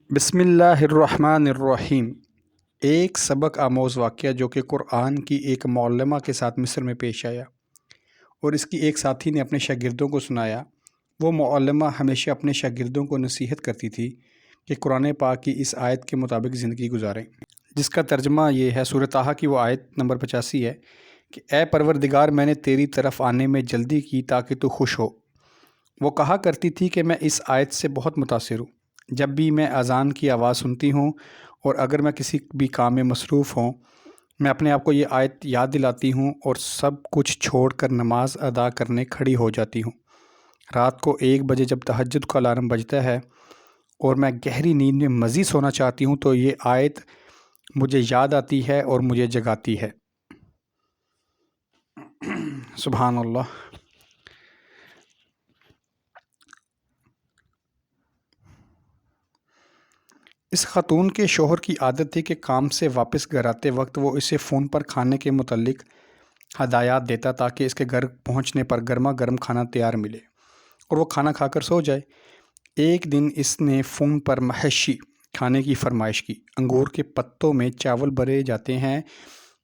بسم اللہ الرحمن الرحیم۔ ایک سبق آموز واقعہ جو کہ قرآن کی ایک معلمہ کے ساتھ مصر میں پیش آیا اور اس کی ایک ساتھی نے اپنے شاگردوں کو سنایا۔ وہ معلمہ ہمیشہ اپنے شاگردوں کو نصیحت کرتی تھی کہ قرآن پاک کی اس آیت کے مطابق زندگی گزاریں، جس کا ترجمہ یہ ہے، سورۃ طٰہٰ کی وہ آیت نمبر 85 ہے کہ اے پروردگار، میں نے تیری طرف آنے میں جلدی کی تاکہ تو خوش ہو۔ وہ کہا کرتی تھی کہ میں اس آیت سے بہت متاثر ہوں۔ جب بھی میں اذان کی آواز سنتی ہوں اور اگر میں کسی بھی کام میں مصروف ہوں، میں اپنے آپ کو یہ آیت یاد دلاتی ہوں اور سب کچھ چھوڑ کر نماز ادا کرنے کھڑی ہو جاتی ہوں۔ رات کو 1 بجے جب تہجد کا الارم بجتا ہے اور میں گہری نیند میں مزید سونا چاہتی ہوں تو یہ آیت مجھے یاد آتی ہے اور مجھے جگاتی ہے۔ سبحان اللہ۔ اس خاتون کے شوہر کی عادت تھی کہ کام سے واپس گھر آتے وقت وہ اسے فون پر کھانے کے متعلق ہدایات دیتا تاکہ اس کے گھر پہنچنے پر گرما گرم کھانا تیار ملے اور وہ کھانا کھا کر سو جائے۔ ایک دن اس نے فون پر محشی کھانے کی فرمائش کی۔ انگور کے پتوں میں چاول بھرے جاتے ہیں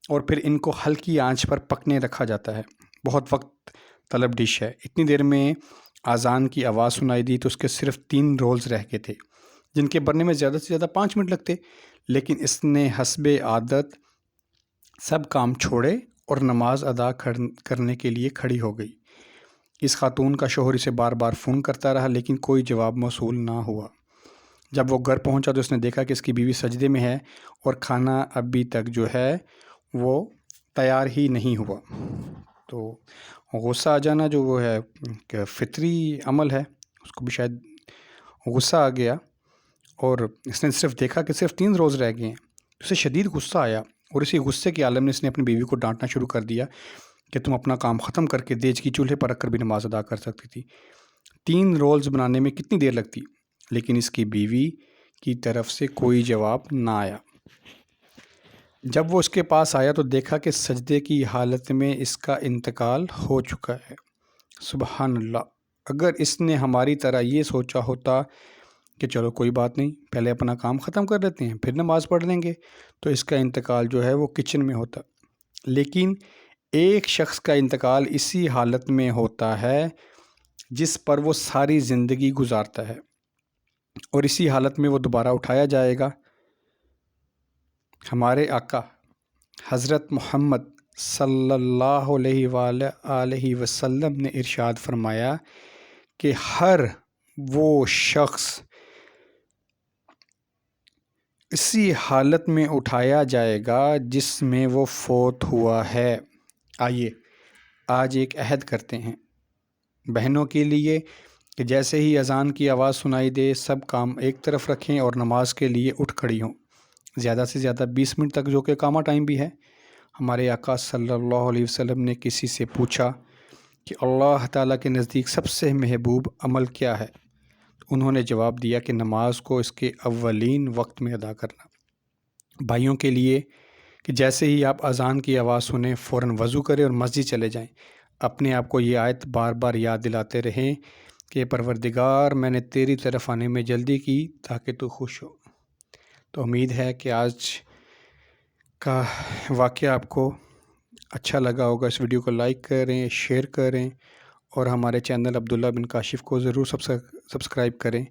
اور پھر ان کو ہلکی آنچ پر پکنے رکھا جاتا ہے۔ بہت وقت طلب ڈش ہے۔ اتنی دیر میں اذان کی آواز سنائی دی تو اس کے صرف 3 رولز رہ گئے تھے، جن کے بننے میں زیادہ سے زیادہ 5 منٹ لگتے، لیکن اس نے حسب عادت سب کام چھوڑے اور نماز ادا کرنے کے لیے کھڑی ہو گئی۔ اس خاتون کا شوہر اسے بار بار فون کرتا رہا لیکن کوئی جواب موصول نہ ہوا۔ جب وہ گھر پہنچا تو اس نے دیکھا کہ اس کی بیوی سجدے میں ہے اور کھانا ابھی تک جو ہے وہ تیار ہی نہیں ہوا۔ تو غصہ آ جانا جو وہ ہے کہ فطری عمل ہے، اس کو بھی شاید غصہ آ گیا اور اس نے صرف دیکھا کہ صرف 3 روز رہ گئے ہیں۔ اسے شدید غصہ آیا اور اسی غصے کے عالم میں اس نے اپنی بیوی کو ڈانٹنا شروع کر دیا کہ تم اپنا کام ختم کر کے دیج کی چولہے پر رکھ کر بھی نماز ادا کر سکتی تھی۔ 3 رولز بنانے میں کتنی دیر لگتی، لیکن اس کی بیوی کی طرف سے کوئی جواب نہ آیا۔ جب وہ اس کے پاس آیا تو دیکھا کہ سجدے کی حالت میں اس کا انتقال ہو چکا ہے۔ سبحان اللہ۔ اگر اس نے ہماری طرح یہ سوچا ہوتا کہ چلو کوئی بات نہیں، پہلے اپنا کام ختم کر لیتے ہیں پھر نماز پڑھ لیں گے، تو اس کا انتقال جو ہے وہ کچن میں ہوتا۔ لیکن ایک شخص کا انتقال اسی حالت میں ہوتا ہے جس پر وہ ساری زندگی گزارتا ہے، اور اسی حالت میں وہ دوبارہ اٹھایا جائے گا۔ ہمارے آقا حضرت محمد صلی اللہ علیہ وآلہ وسلم نے ارشاد فرمایا کہ ہر وہ شخص اسی حالت میں اٹھایا جائے گا جس میں وہ فوت ہوا ہے۔ آئیے آج ایک عہد کرتے ہیں بہنوں کے لیے کہ جیسے ہی اذان کی آواز سنائی دے سب کام ایک طرف رکھیں اور نماز کے لیے اٹھ کھڑی ہوں، زیادہ سے زیادہ 20 منٹ تک، جو کہ کامہ ٹائم بھی ہے۔ ہمارے آقا صلی اللہ علیہ وسلم نے کسی سے پوچھا کہ اللہ تعالیٰ کے نزدیک سب سے محبوب عمل کیا ہے؟ انہوں نے جواب دیا کہ نماز کو اس کے اولین وقت میں ادا کرنا۔ بھائیوں کے لیے کہ جیسے ہی آپ اذان کی آواز سنیں فوراً وضو کریں اور مسجد چلے جائیں۔ اپنے آپ کو یہ آیت بار بار یاد دلاتے رہیں کہ پروردگار، میں نے تیری طرف آنے میں جلدی کی تاکہ تو خوش ہو۔ تو امید ہے کہ آج کا واقعہ آپ کو اچھا لگا ہوگا۔ اس ویڈیو کو لائک کریں، شیئر کریں اور ہمارے چینل عبداللہ بن کاشف کو ضرور سبسکرائب کریں۔